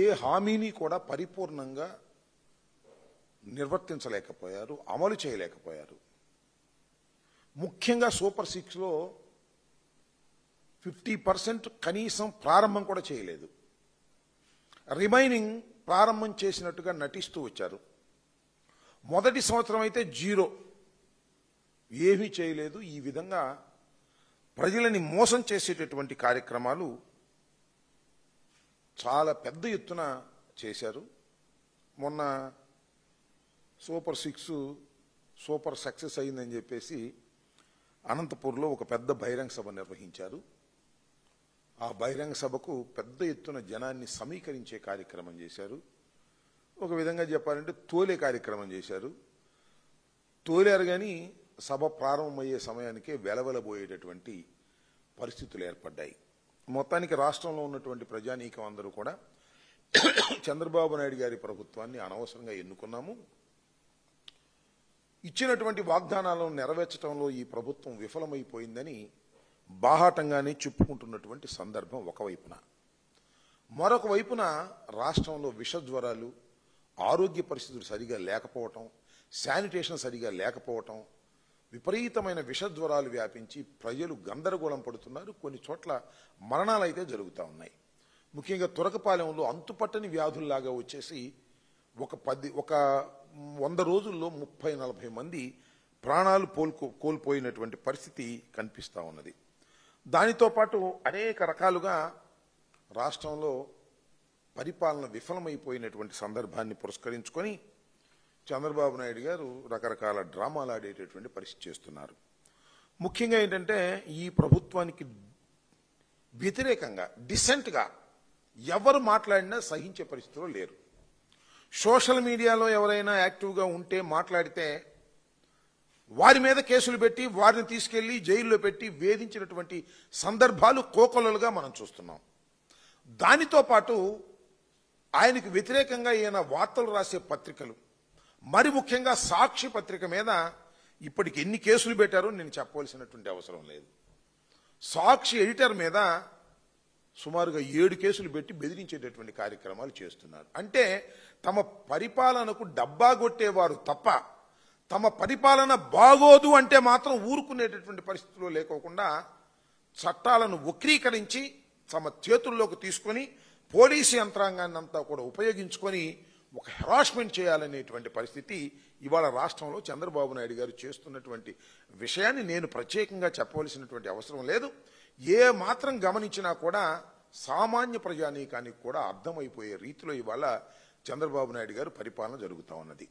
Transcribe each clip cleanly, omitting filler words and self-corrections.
ఏ హామీని కూడా పరిపూర్ణంగా నిర్వర్తించలేకపోయారు, అమలు చేయలేకపోయారు. ముఖ్యంగా సూపర్ 6లో 50% కనీసం ప్రారంభం కూడా చేయలేదు. రిమైనింగ్ ప్రారంభం చేసినట్టుగా నటిస్తూ వచ్చారు. మొదటి సంవత్సరం అయితే 0, ఏమీ చేయలేదు. ఈ విధంగా ప్రజలని మోసం చేసేటటువంటి కార్యక్రమాలు చాలా పెద్ద ఎత్తున చేశారు. మొన్న సూపర్ 6 సూపర్ సక్సెస్ అయిందని చెప్పేసి అనంతపూర్లో ఒక పెద్ద బహిరంగ సభ నిర్వహించారు. ఆ బహిరంగ సభకు పెద్ద ఎత్తున జనాన్ని సమీకరించే కార్యక్రమం చేశారు. ఒక విధంగా చెప్పాలంటే తోలే కార్యక్రమం చేశారు. తోలారు కానీ సభ ప్రారంభమయ్యే సమయానికే వెలవెలబోయేటటువంటి పరిస్థితులు ఏర్పడ్డాయి. మొత్తానికి రాష్ట్రంలో ఉన్నటువంటి ప్రజానీకం అందరూ కూడా చంద్రబాబు నాయుడు గారి ప్రభుత్వాన్ని అనవసరంగా ఎన్నుకున్నాము, ఇచ్చినటువంటి వాగ్దానాలను నెరవేర్చడంలో ఈ ప్రభుత్వం విఫలమైపోయిందని బాహాటంగానే చెప్పుకుంటున్నటువంటి సందర్భం ఒకవైపున. మరొక వైపున రాష్ట్రంలో విషజ్వరాలు, ఆరోగ్య పరిస్థితులు సరిగా లేకపోవటం, శానిటేషన్ సరిగా లేకపోవటం, విపరీతమైన విషజ్వరాలు వ్యాపించి ప్రజలు గందరగోళం పడుతున్నారు. కొన్ని చోట్ల మరణాలు అయితే జరుగుతూ ఉన్నాయి. ముఖ్యంగా తురకపాలెంలో అంతుపట్టని వ్యాధుల్లాగా వచ్చేసి ఒక 100 రోజుల్లో 30-40 మంది ప్రాణాలు కోల్పోయినటువంటి పరిస్థితి కనిపిస్తూ ఉన్నది. దానితో పాటు అనేక రకాలుగా రాష్ట్రంలో పరిపాలన విఫలమైపోయినటువంటి సందర్భాన్ని పురస్కరించుకొని చంద్రబాబు నాయుడు గారు రకరకాల డ్రామాలు ఆడేటటువంటి పరిస్థితి చేస్తున్నారు. ముఖ్యంగా ఏంటంటే ఈ ప్రభుత్వానికి వ్యతిరేకంగా డిసెంట్గా ఎవరు మాట్లాడినా సహించే పరిస్థితిలో లేరు. సోషల్ మీడియాలో ఎవరైనా యాక్టివ్గా ఉంటే మాట్లాడితే వారి మీద కేసులు పెట్టి వారిని తీసుకెళ్లి జైల్లో పెట్టి వేధించినటువంటి సందర్భాలు కోకొల్లలుగా మనం చూస్తున్నాం. దానితో పాటు ఆయనకు వ్యతిరేకంగా ఈయన వార్తలు రాసే పత్రికలు, మరి ముఖ్యంగా సాక్షి పత్రిక మీద ఇప్పటికి ఎన్ని కేసులు పెట్టారో నేను చెప్పవలసినటువంటి అవసరం లేదు. సాక్షి ఎడిటర్ మీద సుమారుగా 7 కేసులు పెట్టి బెదిరించేటటువంటి కార్యక్రమాలు చేస్తున్నారు. అంటే తమ పరిపాలనకు డబ్బా కొట్టేవారు తప్ప తమ పరిపాలన బాగోదు అంటే మాత్రం ఊరుకునేటటువంటి పరిస్థితుల్లో లేకోకుండా చట్టాలను వక్రీకరించి తమ చేతుల్లోకి తీసుకొని పోలీసు యంత్రాంగాన్ని అంతా కూడా ఉపయోగించుకొని ఒక హెరాస్మెంట్ చేయాలనేటువంటి పరిస్థితి ఇవాళ రాష్ట్రంలో చంద్రబాబు నాయుడు గారు చేస్తున్నటువంటి విషయాన్ని నేను ప్రత్యేకంగా చెప్పవలసినటువంటి అవసరం లేదు. ఏ మాత్రం గమనించినా కూడా సామాన్య ప్రజానీకానికి కూడా అర్థమైపోయే రీతిలో ఇవాళ చంద్రబాబు నాయుడు గారు పరిపాలన జరుగుతూ ఉన్నది.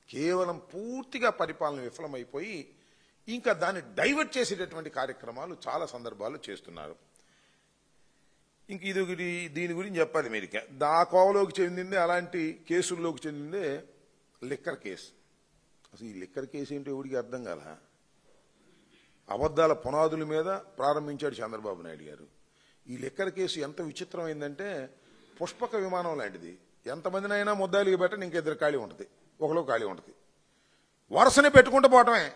కేవలం పూర్తిగా పరిపాలన విఫలమైపోయి ఇంకా దాన్ని డైవర్ట్ చేసేటటువంటి కార్యక్రమాలు చాలా సందర్భాలు చేస్తున్నారు. ఇంక దీని గురించి చెప్పాలి మీరు. దా కోవలోకి చెందిందే, అలాంటి కేసుల్లోకి చెందిందే లిక్కర్ కేసు. అసలు ఈ లిక్కర్ కేసు ఏంటో ఎవరికి అర్థం కాల. అబద్ధాల పునాదుల మీద ప్రారంభించాడు చంద్రబాబు నాయుడు గారు. ఈ లిక్కర్ కేసు ఎంత విచిత్రమైందంటే పుష్పక విమానం లాంటిది. ఎంతమందినైనా ముద్దాయిలుగా పెట్టండి, ఇంకెద్దరు ఖాళీ ఉంటుంది, ఒకలో ఖాళీ ఉంటుంది. వరుసనే పెట్టుకుంటూ పోవటమే.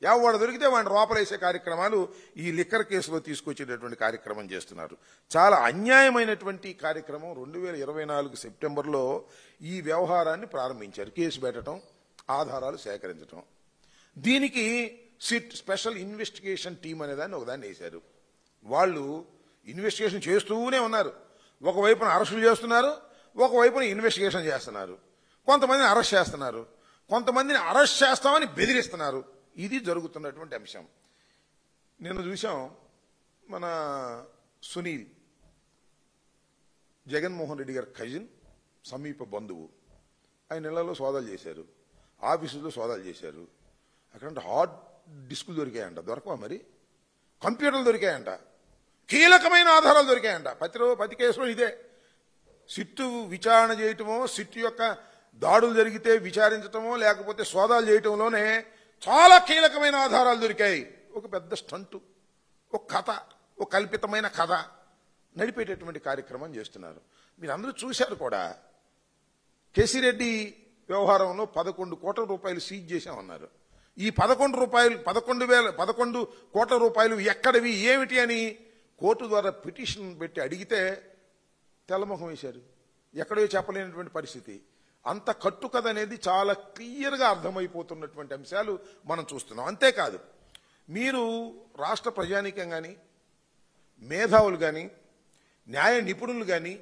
ఎవడు దొరికితే వాడిని లోపలేసే కార్యక్రమాలు ఈ లిక్కర్ కేసులో తీసుకొచ్చేటటువంటి కార్యక్రమం చేస్తున్నారు. చాలా అన్యాయమైనటువంటి కార్యక్రమం. 2024 సెప్టెంబర్లో ఈ వ్యవహారాన్ని ప్రారంభించారు. కేసు పెట్టడం, ఆధారాలు సేకరించడం. దీనికి సిట్ స్పెషల్ ఇన్వెస్టిగేషన్ టీం అనేదాన్ని ఒకదాన్ని వేశారు. వాళ్ళు ఇన్వెస్టిగేషన్ చేస్తూనే ఉన్నారు. ఒకవైపున అరెస్టులు చేస్తున్నారు, ఒకవైపున ఇన్వెస్టిగేషన్ చేస్తున్నారు. కొంతమందిని అరెస్ట్ చేస్తున్నారు, కొంతమందిని అరెస్ట్ చేస్తామని బెదిరిస్తున్నారు. ఇది జరుగుతున్నటువంటి అంశం. నిన్న చూసాం, మన సునీల్ జగన్మోహన్ రెడ్డి గారి కజిన్, సమీప బంధువు, ఆయన ఇళ్లలో సోదాలు చేశారు, ఆఫీసులో సోదాలు చేశారు. అక్కడ హార్డ్ డిస్కులు దొరికాయంట. దొరకవా మరి? కంప్యూటర్లు దొరికాయంట, కీలకమైన ఆధారాలు దొరికాయంట. ప్రతి కేసులో ఇదే. సిట్టు విచారణ చేయటమో, సిట్టు యొక్క దాడులు జరిగితే విచారించటమో, లేకపోతే సోదాలు చేయటంలోనే చాలా కీలకమైన ఆధారాలు దొరికాయి. ఒక పెద్ద స్టంటు, ఒక కథ, ఒక కల్పితమైన కథ నడిపేటటువంటి కార్యక్రమం చేస్తున్నారు. మీరు అందరూ చూశారు కూడా. కేసిరెడ్డి వ్యవహారంలో 11 కోట్ల రూపాయలు సీజ్ చేశామన్నారు. ఈ 11 కోట్ల రూపాయలు ఎక్కడివి, ఏమిటి అని కోర్టు ద్వారా పిటిషన్ పెట్టి అడిగితే తెల్లముఖం వేశారు. ఎక్కడో చెప్పలేనటువంటి పరిస్థితి. అంత కట్టుకథ అనేది చాలా క్లియర్గా అర్థమైపోతున్నటువంటి అంశాలు మనం చూస్తున్నాం. అంతేకాదు, మీరు రాష్ట్ర ప్రజానీకం కానీ, మేధావులు కానీ, న్యాయ నిపుణులు కానీ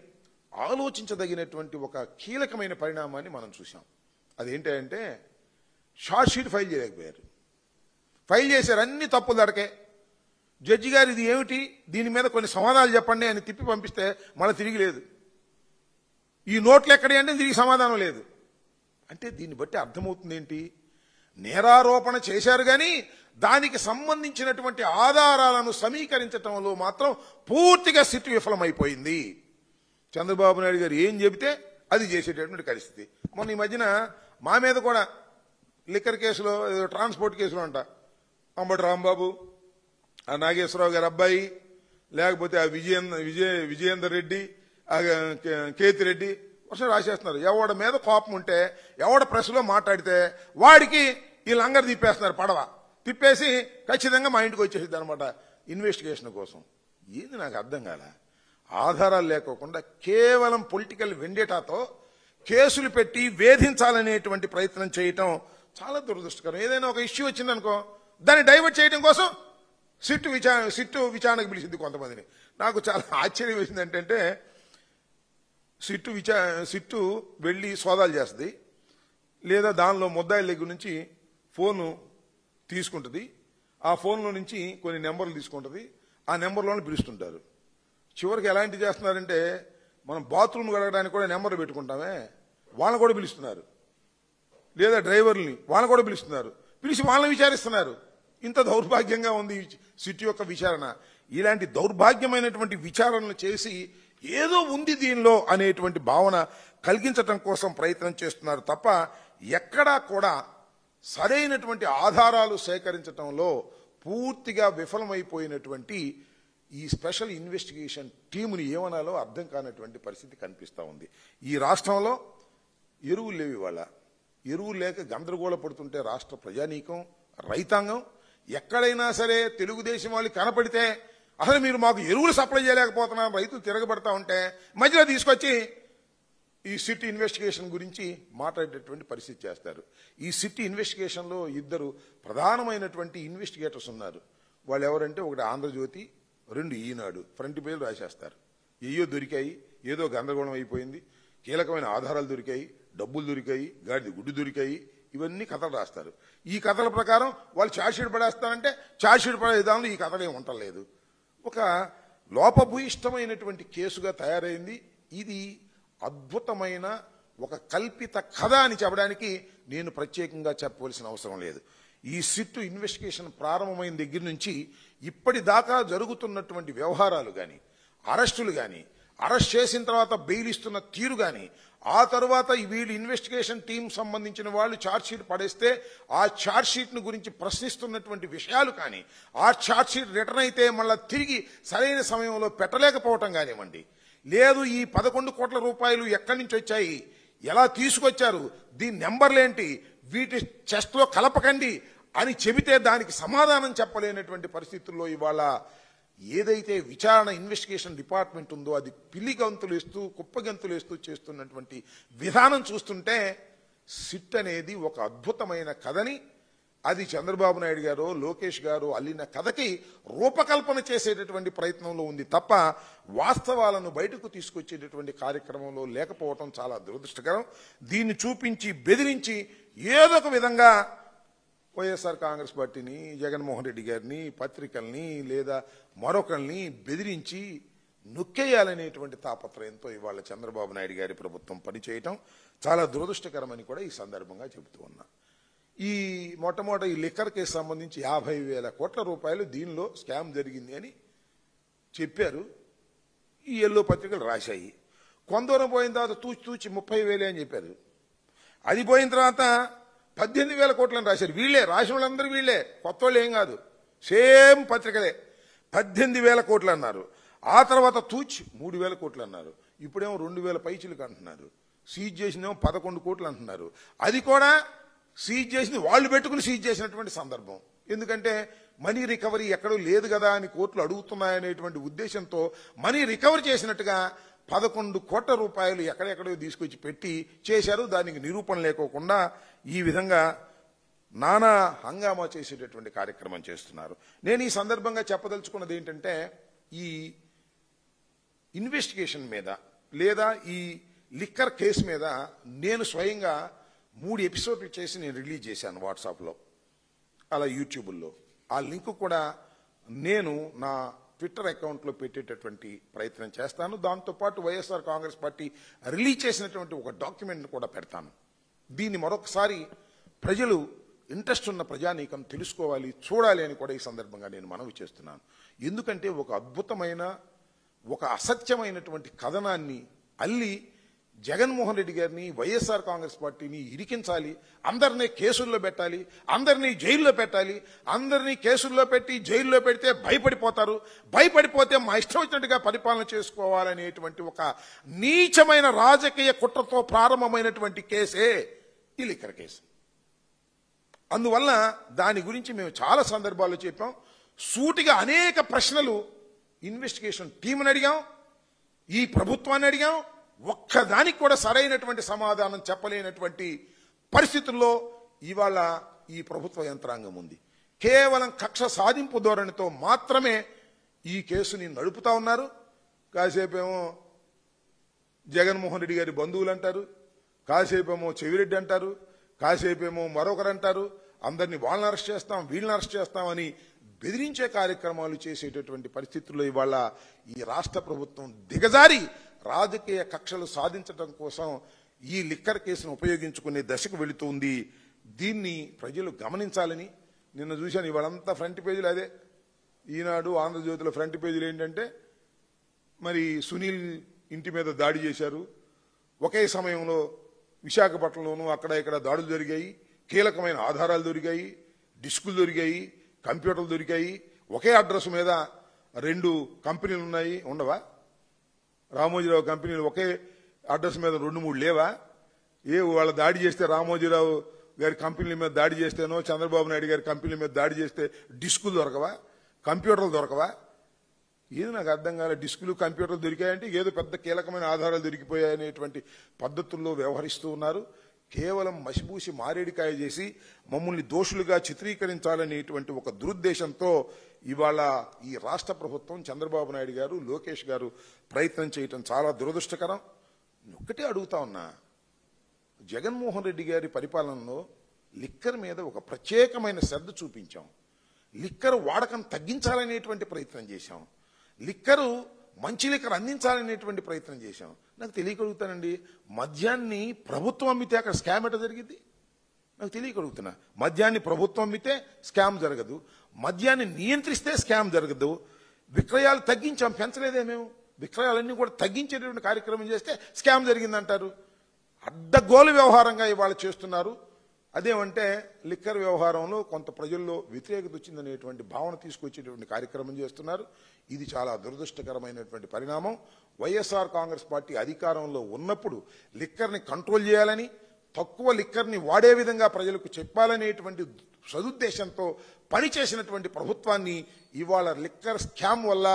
ఆలోచించదగినటువంటి ఒక కీలకమైన పరిణామాన్ని మనం చూసాం. అదేంటంటే షార్ట్ షీట్ ఫైల్ చేయలేకపోయారు. ఫైల్ చేశారు, అన్ని తప్పులు దడకే. జడ్జి గారు ఇది ఏమిటి, దీని మీద కొన్ని సమాధానాలు చెప్పండి అని తిప్పి పంపిస్తే మళ్ళీ తిరిగి లేదు. ఈ నోట్లు ఎక్కడి అంటే తిరిగి సమాధానం లేదు. అంటే దీన్ని బట్టి అర్థమవుతుంది ఏంటి, నేరారోపణ చేశారు కానీ దానికి సంబంధించినటువంటి ఆధారాలను సమీకరించడంలో మాత్రం పూర్తిగా సిట్ విఫలమైపోయింది. చంద్రబాబు నాయుడు గారు ఏం చెబితే అది చేసేటటువంటి పరిస్థితి. మొన్న ఈ మధ్యన మా మీద కూడా లిక్కర్ కేసులో, ట్రాన్స్పోర్ట్ కేసులో అంట, అంబటి రాంబాబు, ఆ నాగేశ్వరరావు గారి అబ్బాయి, లేకపోతే ఆ విజయేందర్ రెడ్డి, ఆ కేతిరెడ్డి వర్షం రాసేస్తున్నారు. ఎవడ మీద కోపం ఉంటే, ఎవడ ప్రెస్లో మాట్లాడితే వాడికి ఈ లంగర్ తిప్పేస్తున్నారు, పడవ తిప్పేసి ఖచ్చితంగా మా ఇంటికి వచ్చేసింది అనమాట ఇన్వెస్టిగేషన్ కోసం. ఏంది నాకు అర్థం కాల. ఆధారాలు లేకోకుండా కేవలం పొలిటికల్ వెండేటాతో కేసులు పెట్టి వేధించాలనేటువంటి ప్రయత్నం చేయటం చాలా దురదృష్టకరం. ఏదైనా ఒక ఇష్యూ వచ్చిందనుకో, దాన్ని డైవర్ట్ చేయడం కోసం సిట్టు విచారణకు పిలిచింది కొంతమందిని. నాకు చాలా ఆశ్చర్యం వేసింది ఏంటంటే, సిట్టు వెళ్ళి సోదాలు చేస్తుంది, లేదా దానిలో ముద్దాయిల దగ్గర నుంచి ఫోను తీసుకుంటుంది, ఆ ఫోన్లో నుంచి కొన్ని నెంబర్లు తీసుకుంటుంది, ఆ నెంబర్లోనే పిలుస్తుంటారు. చివరికి ఎలాంటి చేస్తున్నారంటే, మనం బాత్రూమ్ కడగడానికి కూడా నెంబర్లు పెట్టుకుంటామే, వాళ్ళని కూడా పిలుస్తున్నారు, లేదా డ్రైవర్ని వాళ్ళని కూడా పిలుస్తున్నారు, పిలిచి వాళ్ళని విచారిస్తున్నారు. ఇంత దౌర్భాగ్యంగా ఉంది సిట్ యొక్క విచారణ. ఇలాంటి దౌర్భాగ్యమైనటువంటి విచారణలు చేసి ఏదో ఉంది దీనిలో అనేటువంటి భావన కలిగించటం కోసం ప్రయత్నం చేస్తున్నారు తప్ప ఎక్కడా కూడా సరైనటువంటి ఆధారాలు సేకరించడంలో పూర్తిగా విఫలమైపోయినటువంటి ఈ స్పెషల్ ఇన్వెస్టిగేషన్ టీముని ఏమనాలో అర్థం కానటువంటి పరిస్థితి కనిపిస్తూ ఉంది. ఈ రాష్ట్రంలో ఎరువులు లేవు. ఇవాళ ఎరువులు లేక గందరగోళ పడుతుంటే రాష్ట్ర ప్రజానీకం, రైతాంగం ఎక్కడైనా సరే తెలుగుదేశం వాళ్ళు కనపడితే అసలు మీరు మాకు ఎరువులు సప్లై చేయలేకపోతున్నారు, రైతులు తిరగబడతా ఉంటే మధ్యలో తీసుకొచ్చి ఈ సిట్ ఇన్వెస్టిగేషన్ గురించి మాట్లాడేటటువంటి పరిస్థితి చేస్తారు. ఈ సిట్ ఇన్వెస్టిగేషన్లో ఇద్దరు ప్రధానమైనటువంటి ఇన్వెస్టిగేటర్స్ ఉన్నారు. వాళ్ళు ఎవరంటే, ఒకటి ఆంధ్రజ్యోతి, రెండు ఈనాడు. ఫ్రంట్ పేజీలు రాసేస్తారు. ఏయో దొరికాయి, ఏదో గందరగోళం అయిపోయింది, కీలకమైన ఆధారాలు దొరికాయి, డబ్బులు దొరికాయి, గాడిద గుడ్డు దొరికాయి, ఇవన్నీ కథలు రాస్తారు. ఈ కథల ప్రకారం వాళ్ళు ఛార్జ్షీట్ పడేస్తారంటే ఛార్జ్షీట్ పడే విధానంలో ఈ కథలు ఏమి ఉండలేదు. ఒక లోపభూయిష్టమైనటువంటి కేసుగా తయారైంది. ఇది అద్భుతమైన ఒక కల్పిత కథ అని చెప్పడానికి నేను ప్రత్యేకంగా చెప్పవలసిన అవసరం లేదు. ఈ సిట్ ఇన్వెస్టిగేషన్ ప్రారంభమైన దగ్గర నుంచి ఇప్పటిదాకా జరుగుతున్నటువంటి వ్యవహారాలు కానీ, అరెస్టులు కానీ, అరెస్ట్ చేసిన తర్వాత బెయిల్ ఇస్తున్న తీరు కానీ, ఆ తర్వాత వీళ్ళు ఇన్వెస్టిగేషన్ టీం సంబంధించిన వాళ్ళు ఛార్జ్షీట్ పడేస్తే ఆ ఛార్జ్షీట్ను గురించి ప్రశ్నిస్తున్నటువంటి విషయాలు కానీ, ఆ ఛార్జ్షీట్ రిటర్న్ అయితే మళ్ళీ తిరిగి సరైన సమయంలో పెట్టలేకపోవటం కానివ్వండి, లేదు ఈ 11 కోట్ల రూపాయలు ఎక్కడి నుంచి వచ్చాయి, ఎలా తీసుకొచ్చారు, దీని నెంబర్లేంటి, వీటి చెస్ట్లో కలపకండి అని చెబితే దానికి సమాధానం చెప్పలేనటువంటి పరిస్థితుల్లో ఇవాళ ఏదైతే విచారణ ఇన్వెస్టిగేషన్ డిపార్ట్మెంట్ ఉందో అది పిల్లి గంతులు వేస్తూ కుప్పగంతులు వేస్తూ చేస్తున్నటువంటి విధానం చూస్తుంటే సిట్ అనేది ఒక అద్భుతమైన కథని, అది చంద్రబాబు నాయుడు గారు, లోకేష్ గారు అల్లిన కథకి రూపకల్పన చేసేటటువంటి ప్రయత్నంలో ఉంది తప్ప వాస్తవాలను బయటకు తీసుకొచ్చేటటువంటి కార్యక్రమంలో లేకపోవటం చాలా దురదృష్టకరం. దీన్ని చూపించి బెదిరించి ఏదో ఒక విధంగా వైఎస్ఆర్ కాంగ్రెస్ పార్టీని, జగన్మోహన్ రెడ్డి గారిని, పత్రికల్ని లేదా మరొకరిని బెదిరించి నొక్కేయాలనేటువంటి తాపత్రయంతో ఇవాళ చంద్రబాబు నాయుడు గారి ప్రభుత్వం పనిచేయటం చాలా దురదృష్టకరమని కూడా ఈ సందర్భంగా చెబుతూ ఉన్నా. ఈ మొట్టమొదటి ఈ లిక్కర్ కేసు సంబంధించి 50,000 కోట్ల రూపాయలు దీనిలో స్కామ్ జరిగింది అని చెప్పారు. ఈ ఎల్లో పత్రికలు రాశాయి. కొందరం పోయిన తర్వాత తూచి 30,000 అని చెప్పారు. అది పోయిన తర్వాత 18,000 కోట్లని రాశారు. వీళ్లే రాసిన వాళ్ళందరూ వీళ్లే, కొత్త వాళ్ళు ఏం కాదు, సేమ్ పత్రికలే. 18,000 కోట్లు అన్నారు. ఆ తర్వాత తూచి 3,000 కోట్లు అన్నారు. ఇప్పుడేమో 2,000 పైచిలకు అంటున్నారు. సీజ్ చేసినేమో 11 కోట్లు అంటున్నారు. అది కూడా సీజ్ చేసింది వాళ్ళు పెట్టుకుని సీజ్ చేసినటువంటి సందర్భం. ఎందుకంటే మనీ రికవరీ ఎక్కడూ లేదు కదా అని కోర్టులు అడుగుతున్నాయనేటువంటి ఉద్దేశంతో మనీ రికవర్ చేసినట్టుగా 11 కోట్ల రూపాయలు ఎక్కడెక్కడో తీసుకొచ్చి పెట్టి చేశారు. దానికి నిరూపణ లేకోకుండా ఈ విధంగా నానా హంగామా చేసేటటువంటి కార్యక్రమం చేస్తున్నారు. నేను ఈ సందర్భంగా చెప్పదలుచుకున్నది ఏంటంటే, ఈ ఇన్వెస్టిగేషన్ మీద లేదా ఈ లిక్కర్ కేసు మీద నేను స్వయంగా 3 ఎపిసోడ్లు చేసి నేను రిలీజ్ చేశాను వాట్సాప్లో, అలా యూట్యూబ్లో. ఆ లింక్ కూడా నేను నా ట్విట్టర్ అకౌంట్లో పెట్టేటటువంటి ప్రయత్నం చేస్తాను. దాంతోపాటు వైఎస్ఆర్ కాంగ్రెస్ పార్టీ రిలీజ్ చేసినటువంటి ఒక డాక్యుమెంట్ను కూడా పెడతాను. దీన్ని మరొకసారి ప్రజలు, ఇంట్రెస్ట్ ఉన్న ప్రజానీకం తెలుసుకోవాలి, చూడాలి అని కూడా ఈ సందర్భంగా నేను మనవి చేస్తున్నాను. ఎందుకంటే ఒక అద్భుతమైన, ఒక అసత్యమైనటువంటి కథనాన్ని అల్లి జగన్మోహన్ రెడ్డి గారిని, వైఎస్ఆర్ కాంగ్రెస్ పార్టీని ఇరికించాలి, అందరినీ కేసుల్లో పెట్టాలి, అందరినీ జైల్లో పెట్టాలి, అందరినీ కేసుల్లో పెట్టి జైల్లో పెడితే భయపడిపోతారు, భయపడిపోతే మా ఇష్టం వచ్చినట్టుగా పరిపాలన చేసుకోవాలనేటువంటి ఒక నీచమైన రాజకీయ కుట్రతో ప్రారంభమైనటువంటి కేసే ఈ లిక్కర్ కేసు. అందువల్ల దాని గురించి మేము చాలా సందర్భాల్లో చెప్పాం. సూటిగా అనేక ప్రశ్నలు ఇన్వెస్టిగేషన్ టీంని అడిగాం, ఈ ప్రభుత్వాన్ని అడిగాం. ఒక్కదానికి కూడా సరైనటువంటి సమాధానం చెప్పలేనటువంటి పరిస్థితుల్లో ఇవాళ ఈ ప్రభుత్వ యంత్రాంగం ఉంది. కేవలం కక్ష సాధింపు ధోరణితో మాత్రమే ఈ కేసుని నడుపుతా ఉన్నారు. కాసేపేమో జగన్మోహన్ రెడ్డి గారి బంధువులు అంటారు, కాసేపేమో చెవిరెడ్డి అంటారు, కాసేపేమో మరొకరు అంటారు. అందరినీ వాళ్ళని అరెస్ట్ చేస్తాం, వీళ్ళని అరెస్ట్ చేస్తామని బెదిరించే కార్యక్రమాలు చేసేటటువంటి పరిస్థితుల్లో ఇవాళ ఈ రాష్ట్ర ప్రభుత్వం దిగజారి రాజకీయ కక్షలు సాధించడం కోసం ఈ లిక్కర్ కేసును ఉపయోగించుకునే దశకు వెళుతుంది. దీన్ని ప్రజలు గమనించాలని నిన్న చూశాను. ఇవాళంతా ఫ్రంట్ పేజీలు అదే. ఈనాడు, ఆంధ్రజ్యోతిలో ఫ్రంట్ పేజీలు ఏంటంటే, మరి సునీల్ ఇంటి మీద దాడి చేశారు, ఒకే సమయంలో విశాఖపట్నంలోనూ అక్కడ ఇక్కడ దాడులు జరిగాయి, కీలకమైన ఆధారాలు దొరికాయి, డిస్కులు దొరికాయి, కంప్యూటర్లు దొరికాయి, ఒకే అడ్రస్ మీద 2 కంపెనీలు ఉన్నాయి. ఉండవా? రామోజీరావు కంపెనీలు ఒకే అడ్రస్ మీద 2-3 లేవా? వాళ్ళ దాడి చేస్తే రామోజీరావు గారి కంపెనీల మీద దాడి చేస్తేనో, చంద్రబాబు నాయుడు గారి కంపెనీల మీద దాడి చేస్తే డిస్కులు దొరకవా, కంప్యూటర్లు దొరకవా? ఏది నాకు అర్థం కాలే. డిస్కులు, కంప్యూటర్లు దొరికాయంటే ఏదో పెద్ద కీలకమైన ఆధారాలు దొరికిపోయాయనేటువంటి పద్ధతుల్లో వ్యవహరిస్తూ ఉన్నారు. కేవలం మసిబూసి మారేడికాయ చేసి మమ్మల్ని దోషులుగా చిత్రీకరించాలనేటువంటి ఒక దురుద్దేశంతో ఇవాళ ఈ రాష్ట్ర ప్రభుత్వం, చంద్రబాబు నాయుడు గారు, లోకేష్ గారు ప్రయత్నం చేయటం చాలా దురదృష్టకరం. ఒక్కటే అడుగుతా ఉన్నా, జగన్మోహన్ రెడ్డి గారి పరిపాలనలో లిక్కర్ మీద ఒక ప్రత్యేకమైన శ్రద్ధ చూపించాం. లిక్కర్ వాడకం తగ్గించాలనేటువంటి ప్రయత్నం చేశాం. లిక్కరు, మంచి లిక్కర్ అందించాలనేటువంటి ప్రయత్నం చేశాం. నాకు తెలియకడుగుతానండి, మద్యాన్ని ప్రభుత్వం అమ్మితే అక్కడ స్కామ్ ఎట్లా జరిగింది? నాకు తెలియకడుగుతున్నా. మద్యాన్ని ప్రభుత్వం అమ్మితే స్కామ్ జరగదు, మద్యాన్ని నియంత్రిస్తే స్కామ్ జరగదు. విక్రయాలు తగ్గించాం, పెంచలేదే మేము. విక్రయాలన్నీ కూడా తగ్గించేటువంటి కార్యక్రమం చేస్తే స్కామ్ జరిగిందంటారు. అడ్డగోలు వ్యవహారంగా ఇవాళ చేస్తున్నారు. అదేమంటే లిక్కర్ వ్యవహారంలో కొంత ప్రజల్లో వ్యతిరేకత వచ్చిందనేటువంటి భావన తీసుకొచ్చేటువంటి కార్యక్రమం చేస్తున్నారు. ఇది చాలా దురదృష్టకరమైనటువంటి పరిణామం. వైఎస్ఆర్ కాంగ్రెస్ పార్టీ అధికారంలో ఉన్నప్పుడు లిక్కర్ని కంట్రోల్ చేయాలని, తక్కువ లిక్కర్ని వాడే విధంగా ప్రజలకు చెప్పాలనేటువంటి సదుద్దేశంతో పనిచేసినటువంటి ప్రభుత్వాన్ని ఇవాళ లిక్కర్ స్కామ్ వల్ల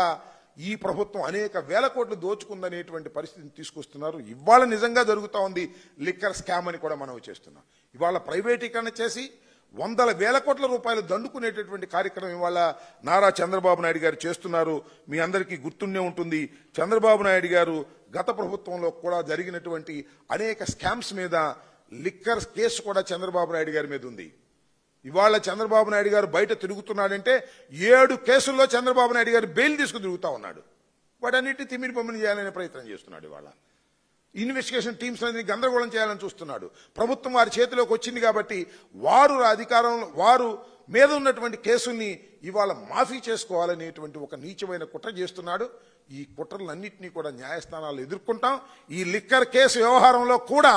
ఈ ప్రభుత్వం అనేక వేల కోట్లు దోచుకుందనేటువంటి పరిస్థితిని తీసుకొస్తున్నారు. ఇవాళ నిజంగా జరుగుతూ ఉంది లిక్కర్ స్కామ్ అని కూడా మనం చేస్తున్నాం. ఇవాళ ప్రైవేటీకరణ చేసి వందల వేల కోట్ల రూపాయలు దండుకునేటటువంటి కార్యక్రమం ఇవాళ నారా చంద్రబాబు నాయుడు గారు చేస్తున్నారు. మీ అందరికీ గుర్తుండే ఉంటుంది, చంద్రబాబు నాయుడు గారు గత ప్రభుత్వంలో కూడా జరిగినటువంటి అనేక స్కామ్స్ మీద లిక్కర్ కేసు కూడా చంద్రబాబు నాయుడు గారి మీద ఉంది. ఇవాళ చంద్రబాబు నాయుడు గారు బయట తిరుగుతున్నాడంటే 7 కేసుల్లో చంద్రబాబు నాయుడు గారు బెయిల్ తీసుకుని తిరుగుతూ ఉన్నాడు. వాటన్నిటిని తిమ్మిడి బొమ్మని చేయాలనే ప్రయత్నం చేస్తున్నాడు. ఇవాళ ఇన్వెస్టిగేషన్ టీమ్స్ అనేది గందరగోళం చేయాలని చూస్తున్నాడు. ప్రభుత్వం వారి చేతిలోకి వచ్చింది కాబట్టి వారు మీద ఉన్నటువంటి కేసుల్ని ఇవాళ మాఫీ చేసుకోవాలనేటువంటి ఒక నీచమైన కుట్ర చేస్తున్నాడు. ఈ కుట్రలన్నింటినీ కూడా న్యాయస్థానాల్లో ఎదుర్కొంటాం. ఈ లిక్కర్ కేసు వ్యవహారంలో కూడా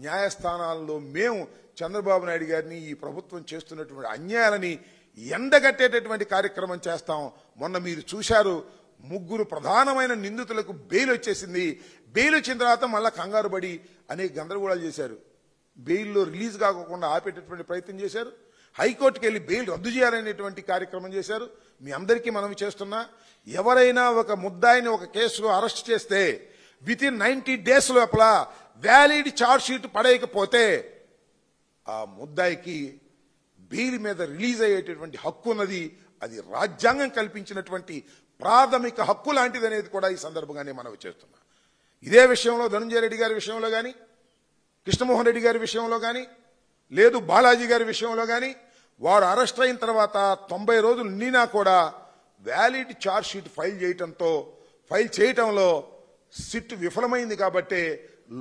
న్యాయస్థానాల్లో మేము చంద్రబాబు నాయుడు గారిని, ఈ ప్రభుత్వం చేస్తున్నటువంటి అన్యాయాలని ఎండగట్టేటటువంటి కార్యక్రమం చేస్తాం. మొన్న మీరు చూశారు, 3 ప్రధానమైన నిందితులకు బెయిల్ వచ్చేసింది. బెయిల్ వచ్చిన తర్వాత మళ్ళా కంగారు పడి అనేక గందరగోళాలు చేశారు. బెయిల్లో రిలీజ్ కాకుండా ఆపేటటువంటి ప్రయత్నం చేశారు. హైకోర్టుకి వెళ్ళి బెయిల్ రద్దు చేయాలనేటువంటి కార్యక్రమం చేశారు. మీ అందరికీ మనవి చేస్తున్నా, ఎవరైనా ఒక ముద్దాయిని ఒక కేసులో అరెస్ట్ చేస్తే వితిన్ 90 days లోపల వ్యాలిడ్ ఛార్జ్ షీట్ పడేయకపోతే ఆ ముద్దాయికి బెయిల్ మీద రిలీజ్ అయ్యేటటువంటి హక్కు ఉన్నది. అది రాజ్యాంగం కల్పించినటువంటి ప్రాథమిక హక్కు లాంటిది అనేది కూడా ఈ సందర్భంగానే మనవి చేస్తున్నా. ఇదే విషయంలో ధనంజయ రెడ్డి గారి విషయంలో కానీ, కృష్ణమోహన్ రెడ్డి గారి విషయంలో కానీ, లేదు బాలాజీ గారి విషయంలో కానీ వారు అరెస్ట్ అయిన తర్వాత 90 రోజులు నిండినా కూడా వ్యాలిడ్ ఛార్జ్ షీట్ ఫైల్ చేయటంలో సిట్ విఫలమైంది. కాబట్టి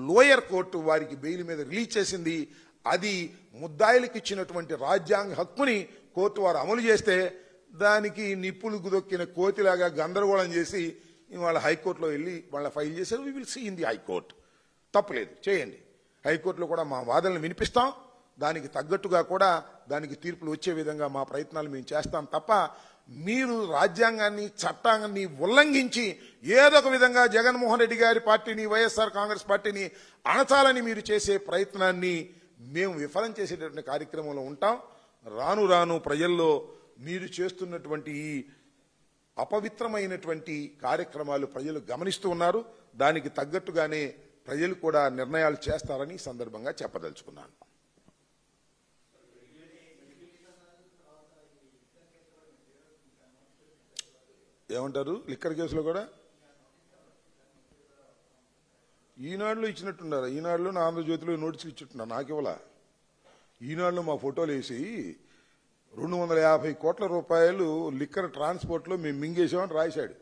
లోయర్ కోర్టు వారికి బెయిల్ మీద రిలీజ్ చేసింది. అది ముద్దాయిలకు ఇచ్చినటువంటి రాజ్యాంగ హక్కుని కోర్టు వారు అమలు చేస్తే దానికి నిప్పులు దొక్కిన కోతిలాగా గందరగోళం చేసి వాళ్ళ హైకోర్టులో వెళ్ళి వాళ్ళ ఫైల్ చేశారు. We will see in the high court. తప్పులేదు, చేయండి. హైకోర్టులో కూడా మా వాదనలు వినిపిస్తాం. దానికి తగ్గట్టుగా కూడా దానికి తీర్పులు వచ్చే విధంగా మా ప్రయత్నాలు మేము చేస్తాం తప్ప మీరు రాజ్యాంగాన్ని చట్టాన్ని ఉల్లంఘించి ఏదో ఒక విధంగా జగన్మోహన్ రెడ్డి గారి పార్టీని, వైఎస్ఆర్ కాంగ్రెస్ పార్టీని అణచాలని మీరు చేసే ప్రయత్నాన్ని మేము విఫలం చేసేటటువంటి కార్యక్రమంలో ఉంటాం. రాను రాను ప్రజల్లో మీరు చేస్తున్నటువంటి ఈ అపవిత్రమైనటువంటి కార్యక్రమాలు ప్రజలు గమనిస్తూ ఉన్నారు. దానికి తగ్గట్టుగానే ప్రజలు కూడా నిర్ణయాలు చేస్తారని సందర్భంగా చెప్పదలుచుకున్నాను. ఏమంటారు? లిక్కర్ కేసులో కూడా ఈనాడులో ఇచ్చినట్టున్నారు. ఈనాడులో నా ఆంధ్రజ్యోతిలో నోటీసులు ఇచ్చిట్టున్నారు. నాకు ఇవ్వాల. ఈనాడులో మా ఫోటోలు వేసి 250 కోట్ల రూపాయలు లిక్కర్ ట్రాన్స్పోర్ట్లో మేము మింగేసామని రాశాడు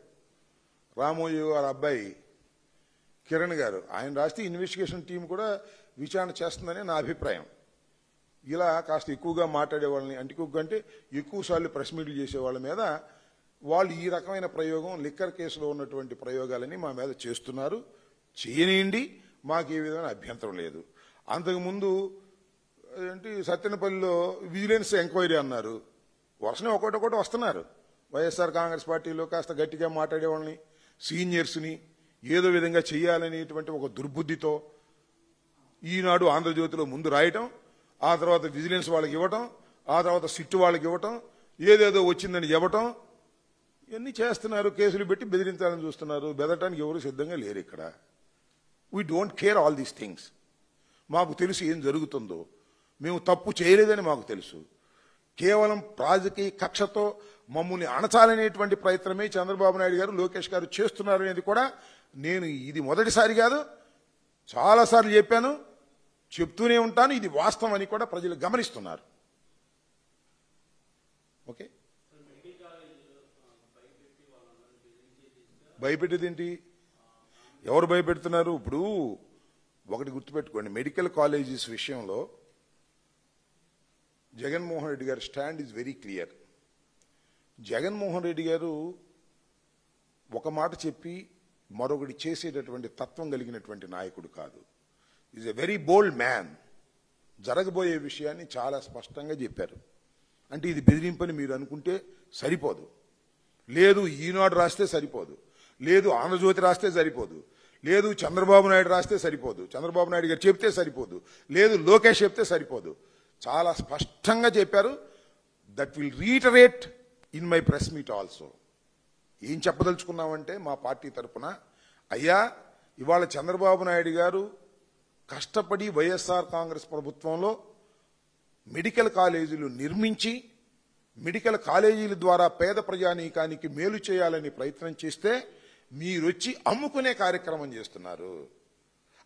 రామోజీ గారి అబ్బాయి కిరణ్ గారు. ఆయన రాస్తే ఇన్వెస్టిగేషన్ టీం కూడా విచారణ చేస్తుందని నా అభిప్రాయం. ఇలా కాస్త ఎక్కువగా మాట్లాడే వాళ్ళని, అంటే ఎక్కువ సార్లు ప్రెస్ మీట్లు చేసే వాళ్ళ మీద వాళ్ళు ఈ రకమైన ప్రయోగం, లిక్కర్ కేసులో ఉన్నటువంటి ప్రయోగాలని మా మీద చేస్తున్నారు. చేయనియండి, మాకు ఏ విధమైన అభ్యంతరం లేదు. అంతకుముందు ఏంటి సత్తెనపల్లిలో విజిలెన్స్ ఎంక్వైరీ అన్నారు. వర్షనే ఒకటి వస్తున్నారు. వైఎస్ఆర్ కాంగ్రెస్ పార్టీలో కాస్త గట్టిగా మాట్లాడే వాళ్ళని, సీనియర్స్ని ఏదో విధంగా చేయాలనేటువంటి ఒక దుర్బుద్ధితో ఈనాడు ఆంధ్రజ్యోతిలో ముందు రాయటం, ఆ తర్వాత విజిలెన్స్ వాళ్ళకి ఇవ్వటం, ఆ తర్వాత సిట్టు వాళ్ళకి ఇవ్వటం, ఏదేదో వచ్చిందని ఇవ్వటం, ఇవన్నీ చేస్తున్నారు. కేసులు పెట్టి బెదిరించాలని చూస్తున్నారు. బెదరటానికి ఎవరు సిద్ధంగా లేరు ఇక్కడ. We don't care all these things. మాకు తెలుసు ఏం జరుగుతుందో. మేము తప్పు చేయలేదని మాకు తెలుసు. కేవలం రాజకీయ కక్షతో మమ్మల్ని అణచాలనేటువంటి ప్రయత్నమే చంద్రబాబు నాయుడు గారు, లోకేష్ గారు చేస్తున్నారు అనేది కూడా నేను ఇది మొదటిసారి కాదు, చాలాసార్లు చెప్పాను, చెప్తూనే ఉంటాను. ఇది వాస్తవం అని కూడా ప్రజలు గమనిస్తున్నారు. ఓకే, భయపెట్టేదేంటి? ఎవరు భయపెడుతున్నారు? ఇప్పుడు ఒకటి గుర్తుపెట్టుకోండి, మెడికల్ కాలేజెస్ విషయంలో జగన్మోహన్ రెడ్డి గారి stand is very clear. Jaganmohan Reddy గారు ఒక మాట చెప్పి మరొకటి చేసేటటువంటి తత్వం కలిగినటువంటి నాయకుడు కాదు. Is a very bold man. జరగబోయే విషయాన్ని చాలా స్పష్టంగా చెప్పారు. అంటే ఇది బెదిరింపని మీరు అనుకుంటే సరిపోదు. లేదు ఈనాడు రాస్తే సరిపోదు, లేదు ఆంధ్రజ్యోతి రాస్తే సరిపోదు, లేదు చంద్రబాబు నాయుడు రాస్తే సరిపోదు, చంద్రబాబు నాయుడు గారు చెప్తే సరిపోదు, లేదు లోకేష్ చెప్తే సరిపోదు. చాలా స్పష్టంగా చెప్పారు. That will reiterate in my press meet also. ఏం చెప్పదలుచుకున్నామంటే మా పార్టీ తరఫున, అయ్యా ఇవాళ చంద్రబాబు నాయుడు గారు కష్టపడి వైఎస్ఆర్ కాంగ్రెస్ ప్రభుత్వంలో మెడికల్ కాలేజీలు నిర్మించి మెడికల్ కాలేజీల ద్వారా పేద ప్రజానీకానికి మేలు చేయాలని ప్రయత్నం చేస్తే మీరొచ్చి అమ్ముకునే కార్యక్రమం చేస్తున్నారు.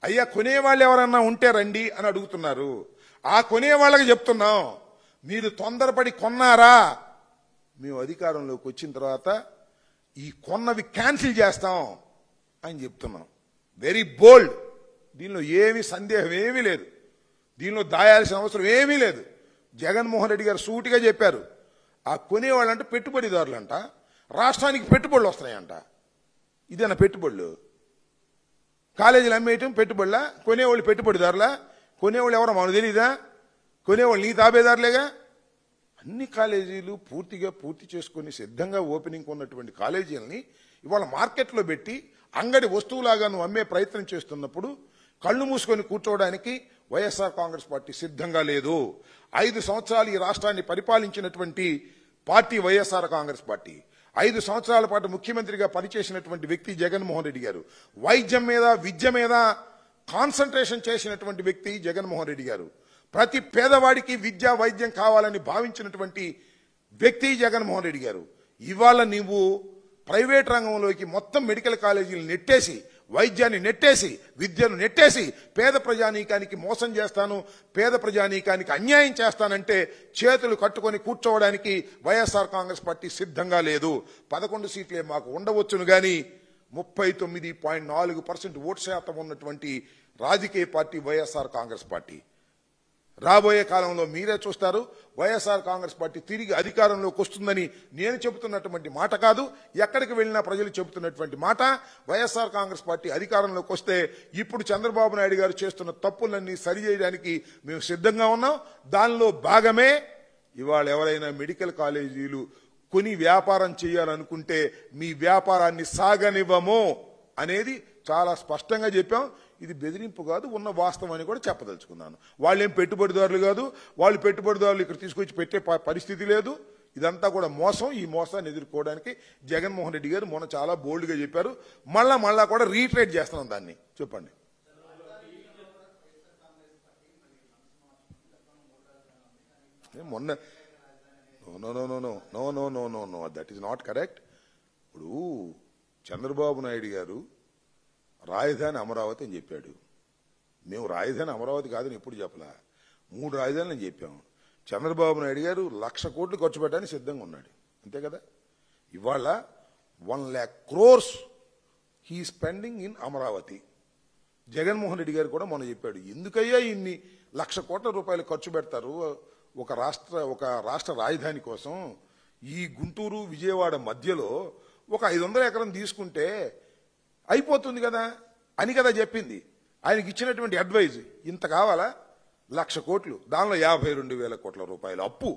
అయ్యా కొనేవాళ్ళు ఎవరన్నా ఉంటే రండి అని అడుగుతున్నారు. ఆ కొనేవాళ్ళకి చెప్తున్నాం, మీరు తొందరపడి కొన్నారా, మేము అధికారంలోకి వచ్చిన తర్వాత ఈ కొన్నవి క్యాన్సిల్ చేస్తాం అని చెప్తున్నాం. Very bold. దీనిలో ఏమీ సందేహం ఏమీ లేదు. దీనిలో దాయాల్సిన అవసరం ఏమీ లేదు. జగన్మోహన్ రెడ్డి గారు సూటిగా చెప్పారు. ఆ కొనేవాళ్ళంటే పెట్టుబడిదారులంట, రాష్ట్రానికి పెట్టుబడులు వస్తున్నాయంట. ఇదేనా పెట్టుబడులు? కాలేజీలు అమ్మేయటం పెట్టుబడులా? కొనేవాళ్ళు పెట్టుబడిదారులా? కొనేవాళ్ళు ఎవరో మనకు తెలీదా? కొనేవాళ్ళు నీ తాబేదారులేగా. అన్ని కాలేజీలు పూర్తి చేసుకుని సిద్ధంగా ఓపెనింగ్ ఉన్నటువంటి కాలేజీలని ఇవాళ మార్కెట్లో పెట్టి అంగడి వస్తువులాగా నువ్వు అమ్మే ప్రయత్నం చేస్తున్నప్పుడు కళ్ళు మూసుకొని కూర్చోవడానికి వైఎస్ఆర్ కాంగ్రెస్ పార్టీ సిద్ధంగా లేదు. 5 సంవత్సరాలు ఈ రాష్ట్రాన్ని పరిపాలించినటువంటి పార్టీ వైఎస్ఆర్ కాంగ్రెస్ పార్టీ. 5 సంవత్సరాల పాటు ముఖ్యమంత్రిగా పనిచేసినటువంటి వ్యక్తి జగన్మోహన్ రెడ్డి గారు. వైద్యం మీద, విద్య మీద కాన్సంట్రేషన్ చేసినటువంటి వ్యక్తి జగన్మోహన్ రెడ్డి గారు. ప్రతి పేదవాడికి విద్య, వైద్యం కావాలని భావించినటువంటి వ్యక్తి జగన్మోహన్ రెడ్డి గారు. ఇవాళ నీవు ప్రైవేట్ రంగంలోకి మొత్తం మెడికల్ కాలేజీలు నెట్టేసి, వైద్యాన్ని నెట్టేసి, విద్యను నెట్టేసి పేద ప్రజానీకానికి మోసం చేస్తాను, పేద ప్రజానీకానికి అన్యాయం చేస్తానంటే చేతులు కట్టుకొని కూర్చోవడానికి వైఎస్ఆర్ కాంగ్రెస్ పార్టీ సిద్ధంగా లేదు. 11 సీట్లే మాకు ఉండవచ్చును కానీ 39.4% ఓటు శాతం ఉన్నటువంటి రాజకీయ పార్టీ వైఎస్ఆర్ కాంగ్రెస్ పార్టీ. రాబోయే కాలంలో మీరే చూస్తారు. వైఎస్ఆర్ కాంగ్రెస్ పార్టీ తిరిగి అధికారంలోకి వస్తుందని నేను చెబుతున్నటువంటి మాట కాదు, ఎక్కడికి వెళ్ళినా ప్రజలు చెబుతున్నటువంటి మాట. వైఎస్ఆర్ కాంగ్రెస్ పార్టీ అధికారంలోకి వస్తే ఇప్పుడు చంద్రబాబు నాయుడు గారు చేస్తున్న తప్పులన్నీ సరిచేయడానికి మేము సిద్ధంగా ఉన్నాం. దానిలో భాగమే ఇవాళ ఎవరైనా మెడికల్ కాలేజీలు కొని వ్యాపారం చేయాలనుకుంటే మీ వ్యాపారాన్ని సాగనివ్వము అనేది చాలా స్పష్టంగా చెప్పాం. ఇది బెదిరింపు కాదు, ఉన్న వాస్తవం అని కూడా చెప్పదలుచుకున్నాను. వాళ్ళేం పెట్టుబడిదారులు కాదు, వాళ్ళు పెట్టుబడిదారులు ఇక్కడ తీసుకొచ్చి పెట్టే పరిస్థితి లేదు. ఇదంతా కూడా మోసం. ఈ మోసాన్ని ఎదుర్కోవడానికి జగన్మోహన్ రెడ్డి గారు మొన్న చాలా బోల్డ్గా చెప్పారు. మళ్ళా కూడా రీట్రేట్ చేస్తున్నాం దాన్ని. చెప్పండి. మొన్న know that is not correct. ఇప్పుడు చంద్రబాబు నాయుడు గారు రాజధాని అమరావతి అని చెప్పాడు. మేము రాజధాని అమరావతి కాదని ఎప్పుడు చెప్పలా, 3 రాజధానులు అని చెప్పాము. చంద్రబాబు నాయుడు గారు 1,00,000 కోట్లు ఖర్చు పెట్టడానికి సిద్ధంగా ఉన్నాడు, అంతే కదా. ఇవాళ 1,00,000 crores he spending in Amaravati. Jaganmohan Reddy గారు కూడా మొన్న చెప్పాడు, ఎందుకయ్యా ఇన్ని 1,00,000 కోట్ల రూపాయలు ఖర్చు పెడతారు ఒక రాష్ట్ర రాజధాని కోసం. ఈ గుంటూరు విజయవాడ మధ్యలో ఒక 500 ఎకరం తీసుకుంటే అయిపోతుంది కదా అని కదా చెప్పింది. ఆయనకి ఇచ్చినటువంటి అడ్వైజ్ ఇంత కావాలా, 1,00,000 కోట్లు, దానిలో 52,000 కోట్ల రూపాయలు అప్పు.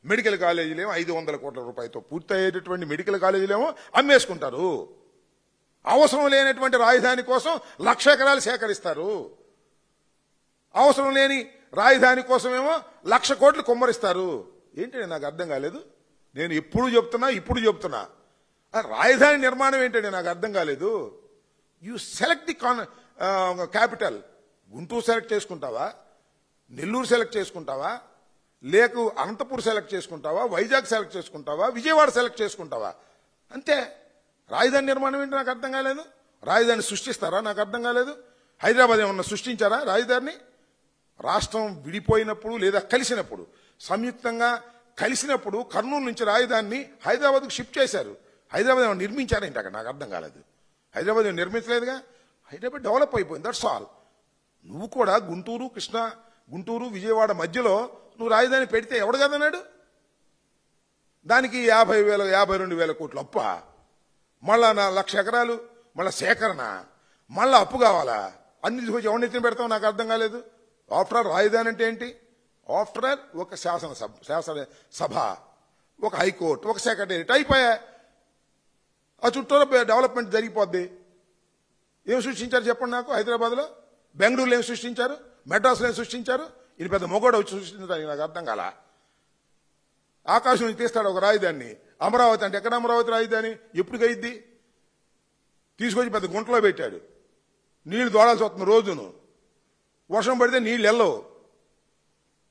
మెడికల్ కాలేజీలేమో 500 కోట్ల రూపాయలతో పూర్తయ్యేటటువంటి మెడికల్ కాలేజీలేమో అమ్మేసుకుంటారు. అవసరం లేనటువంటి రాజధాని కోసం 1,00,000 ఎకరాలు సేకరిస్తారు. అవసరం లేని రాజధాని కోసమేమో 1,00,000 కోట్లు కుమ్మరిస్తారు. ఏంటంటే నాకు అర్థం కాలేదు. నేను ఇప్పుడు చెప్తున్నా రాజధాని నిర్మాణం ఏంటంటే నాకు అర్థం కాలేదు. You select the capital. Guntur select చేసుకుంటావా, నెల్లూరు సెలెక్ట్ చేసుకుంటావా, లేక అనంతపూర్ సెలెక్ట్ చేసుకుంటావా, వైజాగ్ సెలెక్ట్ చేసుకుంటావా, విజయవాడ సెలెక్ట్ చేసుకుంటావా, అంతే. రాజధాని నిర్మాణం ఏంటి నాకు అర్థం కాలేదు. రాజధాని సృష్టిస్తారా నాకు అర్థం కాలేదు. హైదరాబాద్ ఏమన్నా సృష్టించారా రాజధానిని? రాష్ట్రం విడిపోయినప్పుడు లేదా కలిసినప్పుడు, సంయుక్తంగా కలిసినప్పుడు కర్నూలు నుంచి రాజధానిని హైదరాబాద్కు షిఫ్ట్ చేశారు. హైదరాబాద్ ఏమన్నా నిర్మించారేంటి అక్కడ నాకు అర్థం కాలేదు. హైదరాబాద్ ఏమో నిర్మించలేదుగా. హైదరాబాద్ డెవలప్ అయిపోయింది, దట్స్ ఆల్. నువ్వు కూడా గుంటూరు విజయవాడ మధ్యలో నువ్వు రాజధాని పెడితే ఎవడు కదన్నాడు? దానికి 52,000 కోట్లు అప్ప, మళ్ళా 1,00,000 ఎకరాలు మళ్ళా సేకరణ, మళ్ళా అప్పు కావాలా? అన్ని తీసుకొచ్చి ఎవరినెత్తిన పెడతావు నాకు అర్థం కాలేదు. ఆఫ్టర్ ఆల్ రాజధాని అంటే ఏంటి? ఆఫ్టర్ ఆల్ ఒక శాసనసభ, ఒక హైకోర్టు, ఒక సెక్రటేరియట్ అయిపోయా. ఆ చుట్టూలో డెవలప్మెంట్ జరిగిపోద్ది. ఏం సృష్టించారు చెప్పండి నాకు? హైదరాబాద్లో, బెంగళూరులో ఏం సృష్టించారు, మెడ్రాస్లో ఏం సృష్టించారు? ఇది పెద్ద మొగోడ వచ్చి సృష్టించడానికి నాకు అర్థం కాల. ఆకాశం నుంచి తీస్తాడు ఒక రాజధానిని. అమరావతి అంటే ఎక్కడ అమరావతి రాజధాని? ఎప్పటికైద్ది? తీసుకొచ్చి పెద్ద గుంటలో పెట్టాడు. నీళ్లు దోడాల్సి వస్తుంది రోజును. వర్షం పడితే నీళ్ళు వెళ్ళవు.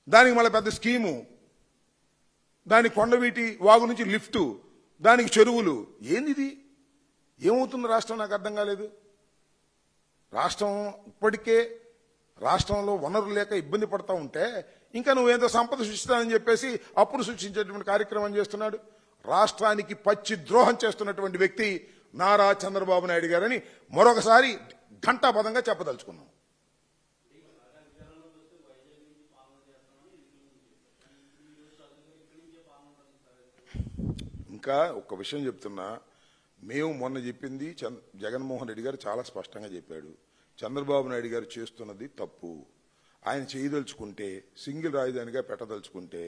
దానికి మళ్ళీ పెద్ద స్కీము, దానికి కొండవీటి వాగు నుంచి లిఫ్టు, దానికి చెరువులు. ఏంది? ఏమవుతుంది రాష్ట్రం నాకు అర్థం కాలేదు. రాష్ట్రం ఇప్పటికే రాష్ట్రంలో వనరులు లేక ఇబ్బంది పడతా ఉంటే ఇంకా నువ్వేదో సంపద సృష్టిస్తానని చెప్పేసి అప్పుడు సృష్టించేటువంటి కార్యక్రమం చేస్తున్నాడు. రాష్ట్రానికి పచ్చి ద్రోహం చేస్తున్నటువంటి వ్యక్తి నారా చంద్రబాబు నాయుడు గారని మరొకసారి ఘంటాపథంగా చెప్పదలుచుకున్నాం. ఇంకా ఒక విషయం చెప్తున్నా, మేము మొన్న చెప్పింది జగన్మోహన్ రెడ్డి గారు చాలా స్పష్టంగా చెప్పాడు. చంద్రబాబు నాయుడు గారు చేస్తున్నది తప్పు. ఆయన చేయదలుచుకుంటే సింగిల్ రాజధానిగా పెట్టదలుచుకుంటే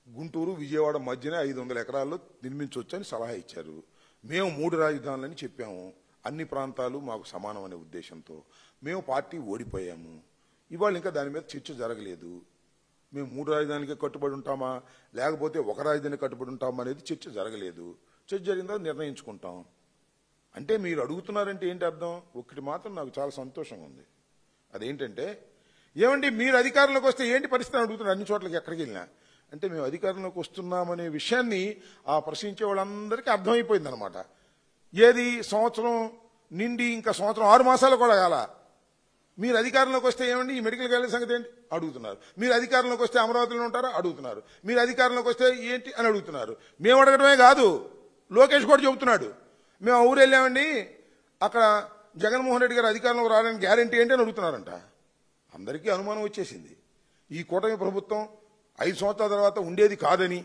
గుంటూరు విజయవాడ మధ్యనే 500 ఎకరాల్లో నిర్మించవచ్చని సలహా ఇచ్చారు. మేము 3 రాజధానులని చెప్పాము. అన్ని ప్రాంతాలు మాకు సమానం అనే ఉద్దేశంతో మేము పార్టీ ఓడిపోయాము. ఇవాళ ఇంకా దాని మీద చర్చ జరగలేదు. మేము 3 రాజధానికే కట్టుబడి ఉంటామా లేకపోతే ఒక రాజధాని కట్టుబడి ఉంటామా అనేది చర్చ జరగలేదు. చర్చ జరిగిందో నిర్ణయించుకుంటాం. అంటే మీరు అడుగుతున్నారంటే ఏంటి అర్థం? ఒకటి మాత్రం నాకు చాలా సంతోషంగా ఉంది. అదేంటంటే, ఏమండి మీరు అధికారంలోకి వస్తే ఏంటి పరిస్థితి అడుగుతున్నారు అన్ని చోట్లకి ఎక్కడికి వెళ్ళినా. అంటే మేము అధికారంలోకి వస్తున్నామనే విషయాన్ని ఆ ప్రశ్నించే వాళ్ళందరికీ అర్థమైపోయింది అనమాట. ఏది సంవత్సరం నిండి ఇంకా సంవత్సరం 6 మాసాలు కూడా కాల. మీరు అధికారంలోకి వస్తే ఏమండి ఈ మెడికల్ కాలేజ్ సంగతి ఏంటి అడుగుతున్నారు. మీరు అధికారంలోకి వస్తే అమరావతిలో ఉంటారా అడుగుతున్నారు. మీరు అధికారంలోకి వస్తే ఏంటి అని అడుగుతున్నారు. మేము అడగడమే కాదు, లోకేష్ కూడా చెబుతున్నాడు. మేము ఊరు వెళ్ళామండి, అక్కడ జగన్మోహన్ రెడ్డి గారు అధికారంలోకి రావడానికి గ్యారంటీ ఏంటి అని అడుగుతున్నారంట. అందరికీ అనుమానం వచ్చేసింది. ఈ కూటమి ప్రభుత్వం 5 సంవత్సరాల తర్వాత ఉండేది కాదని,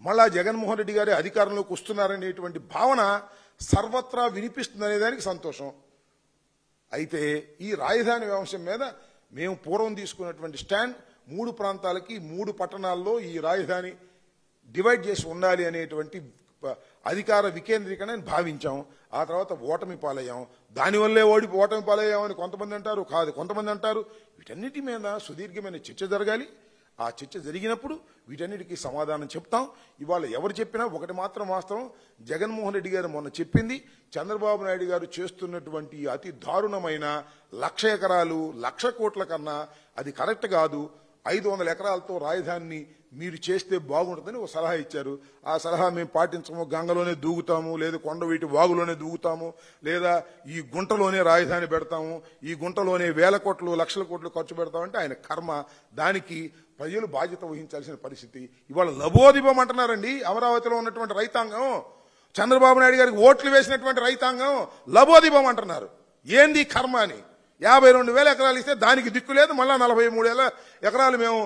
మళ్ళా జగన్మోహన్ రెడ్డి గారి అధికారంలోకి వస్తున్నారనేటువంటి భావన సర్వత్రా వినిపిస్తుందనే దానికి సంతోషం. అయితే ఈ రాజధాని వ్యవస్థ మీద మేము పూర్వం తీసుకున్నటువంటి స్టాండ్ 3 ప్రాంతాలకి 3 పట్టణాల్లో ఈ రాజధాని డివైడ్ చేసి ఉండాలి అనేటువంటి అధికార వికేంద్రీకరణ భావించాం. ఆ తర్వాత ఓటమి పాలయ్యాం. దానివల్లే ఓటమి పాలయ్యామని కొంతమంది అంటారు, కాదు కొంతమంది అంటారు. వీటన్నిటి మీద సుదీర్ఘమైన చర్చ జరగాలి. ఆ చర్చ జరిగినప్పుడు వీటన్నిటికీ సమాధానం చెప్తాం. ఇవాళ ఎవరు చెప్పినా ఒకటి మాత్రం వాస్తవం, జగన్మోహన్ రెడ్డి గారు మొన్న చెప్పింది, చంద్రబాబు నాయుడు గారు చేస్తున్నటువంటి అతి దారుణమైన 1,00,000 ఎకరాలు 1,00,000 కోట్ల కన్నా అది కరెక్ట్ కాదు. 500 ఎకరాలతో రాజధానిని మీరు చేస్తే బాగుంటుందని ఒక సలహా ఇచ్చారు. ఆ సలహా మేము పాటించము, గంగలోనే దూగుతాము, లేదా కొండవీటి వాగులోనే దూగుతాము, లేదా ఈ గుంటలోనే రాజధాని పెడతాము, ఈ గుంటలోనే 1,000 కోట్లు 1,00,000 కోట్లు ఖర్చు పెడతామంటే ఆయన కర్మ. దానికి ప్రజలు బాధ్యత వహించాల్సిన పరిస్థితి. ఇవాళ లబోదిబం అంటున్నారండి అమరావతిలో ఉన్నటువంటి రైతాంగం. చంద్రబాబు నాయుడు గారికి ఓట్లు వేసినటువంటి రైతాంగం లబోదిబం అంటున్నారు. ఏంది కర్మ అని. 52,000 ఎకరాలు ఇస్తే దానికి దిక్కు లేదు, మళ్ళా 43,000 ఎకరాలు మేము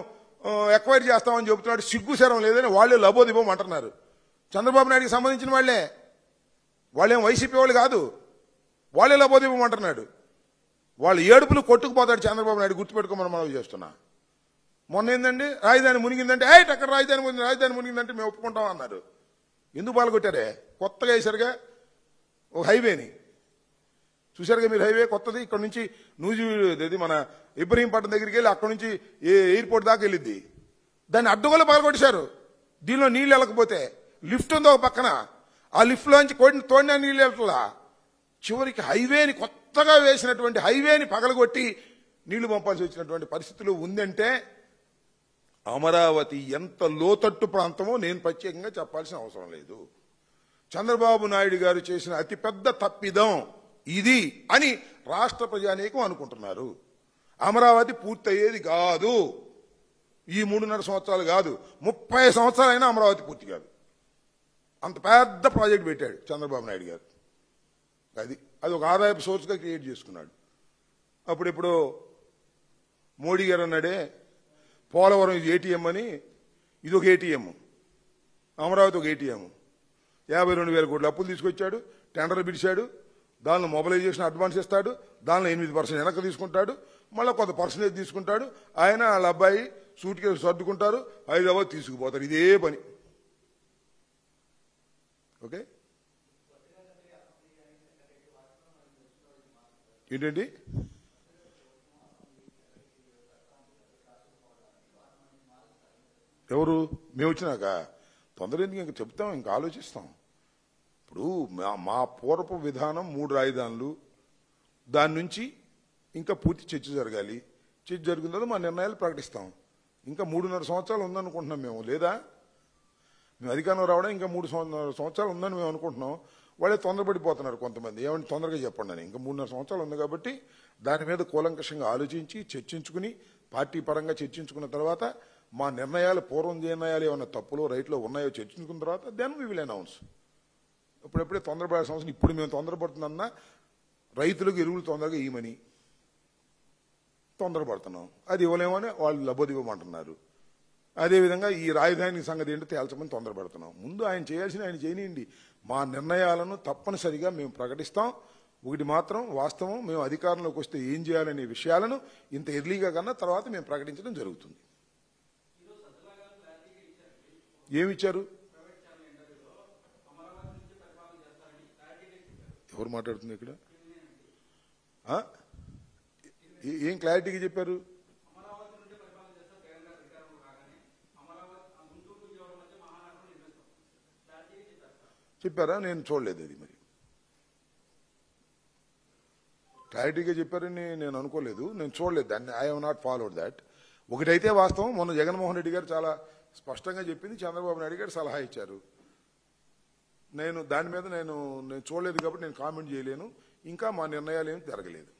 ఎక్వైర్ చేస్తామని చెబుతున్నాడు. సిగ్గుశరం లేదని వాళ్ళే లబోదిబం అంటున్నారు. చంద్రబాబు నాయుడికి సంబంధించిన వాళ్ళేం వైసీపీ వాళ్ళు కాదు, వాళ్ళే లబోదిబం అంటున్నాడు. వాళ్ళు ఏడుపులు కొట్టుకుపోతాడు చంద్రబాబు నాయుడు, గుర్తుపెట్టుకోమని మనం చేస్తున్నా. మొన్న ఏందండి రాజధాని మునిగిందంటే అక్కడ రాజధాని మునిగిందంటే మేము ఒప్పుకుంటాం అన్నారు. ఎందుకు పాల్గొట్టారే? కొత్తగా వేశారుగా ఒక హైవేని. చూశారుగా మీరు హైవే కొత్తది, ఇక్కడ నుంచి నూజివీడు మన ఇబ్రహీంపట్నం దగ్గరికి వెళ్ళి అక్కడ నుంచి ఎయిర్పోర్ట్ దాకా వెళ్ళిద్ది. దాన్ని అడ్డుగోలు పగలగొట్టేశారు. దీనిలో నీళ్ళు వెళ్ళకపోతే లిఫ్ట్ ఉందో ఒక పక్కన, ఆ లిఫ్ట్లోంచి తోడిన నీళ్ళు వెళ్తలా. చివరికి హైవేని కొత్తగా వేసినటువంటి హైవేని పగలగొట్టి నీళ్లు పంపాల్సి వచ్చినటువంటి పరిస్థితులు ఉందంటే అమరావతి ఎంత లోతట్టు ప్రాంతమో నేను ప్రత్యేకంగా చెప్పాల్సిన అవసరం లేదు. చంద్రబాబు నాయుడు గారు చేసిన అతిపెద్ద తప్పిదం ఇది అని రాష్ట్ర ప్రజానీకం అనుకుంటున్నారు. అమరావతి పూర్తయ్యేది కాదు. ఈ 3.5 సంవత్సరాలు కాదు, 30 సంవత్సరాలైనా అమరావతి పూర్తి కాదు. అంత పెద్ద ప్రాజెక్ట్ పెట్టాడు చంద్రబాబు నాయుడు గారు. అది ఒక ఆదాయపు సోర్స్గా క్రియేట్ చేసుకున్నాడు. అప్పుడెప్పుడు మోడీ గారు అన్నాడే పోలవరం ఇది ఏటీఎం అని, ఇది ఒక ఏటీఎం, అమరావతి ఒక ఏటీఎం. 52,000 కోట్లు అప్పులు తీసుకొచ్చాడు, టెండర్ పిలిచాడు, దానిలో మొబిలైజేషన్ అడ్వాన్స్ ఇస్తాడు, దానిలో 8% వెనక్కి తీసుకుంటాడు, మళ్ళీ కొంత పర్సెంటేజ్ తీసుకుంటాడు. ఆయన వాళ్ళ అబ్బాయి సూట్ కేసు సర్దుకుంటారు, హైదరాబాద్ తీసుకుపోతారు. ఇదే పని. ఓకే, ఏంటండి ఎవరు మేము వచ్చినాక తొందర ఎందుకు ఇంకా చెప్తాం, ఇంకా ఆలోచిస్తాం. ఇప్పుడు మా పూర్వపు విధానం 3 రాజధానులు, దాని నుంచి ఇంకా పూర్తి చర్చ జరగాలి. చర్చ జరిగిన తర్వాత మా నిర్ణయాలు ప్రకటిస్తాం. ఇంకా 3.5 సంవత్సరాలు ఉందనుకుంటున్నాం మేము, లేదా మేము అధికారంలో రావడం ఇంకా 3 సంవత్సరాలు ఉందని మేము అనుకుంటున్నాం. వాళ్ళే తొందరపడిపోతున్నారు కొంతమంది. ఏమంటే తొందరగా చెప్పండి అని. ఇంకా 3.5 సంవత్సరాలు ఉంది కాబట్టి దాని మీద కూలంకషంగా ఆలోచించి చర్చించుకుని పార్టీ పరంగా చర్చించుకున్న తర్వాత మా నిర్ణయాలు పూర్వం నిర్ణయాలు ఏమన్నా తప్పులో రైట్లో ఉన్నాయో చర్చించుకున్న తర్వాత దెన్ వి విల్ అనౌన్స్. ఇప్పుడెప్పుడే తొందరపడాల్సిన అవసరం. ఇప్పుడు మేము తొందరపడుతున్నా రైతులకు ఎరువులు తొందరగా ఇవ్వమని తొందరపడుతున్నాం. అది ఇవ్వలేమని వాళ్ళు లబోదివ్వమంటున్నారు. అదేవిధంగా ఈ రాజధాని సంగతి ఏంటో తేల్చమని తొందరపడుతున్నాం. ముందు ఆయన చేయాల్సిన ఆయన చేయనియండి. మా నిర్ణయాలను తప్పనిసరిగా మేము ప్రకటిస్తాం. ఒకటి మాత్రం వాస్తవం, మేము అధికారంలోకి వస్తే ఏం చేయాలనే విషయాలను ఇంత ఎర్లీగా కన్నా తర్వాత మేము ప్రకటించడం జరుగుతుంది. ఏమిచ్చారు? ఎవరు మాట్లాడుతుంది ఇక్కడ? ఏం క్లారిటీగా చెప్పారు? చెప్పారా? నేను చూడలేదు అది. మరి క్లారిటీగా చెప్పారని నేను అనుకోలేదు, నేను చూడలేదు దాన్ని. I have not followed that. ఒకటైతే వాస్తవం, మొన్న జగన్మోహన్ రెడ్డి గారు చాలా స్పష్టంగా చెప్పింది, చంద్రబాబు నాయుడు గారు సలహా ఇచ్చారు. నేను దాని మీద నేను చూడలేదు కాబట్టి నేను కామెంట్ చేయలేను. ఇంకా మా నిర్ణయాలు ఏమి జరగలేదు.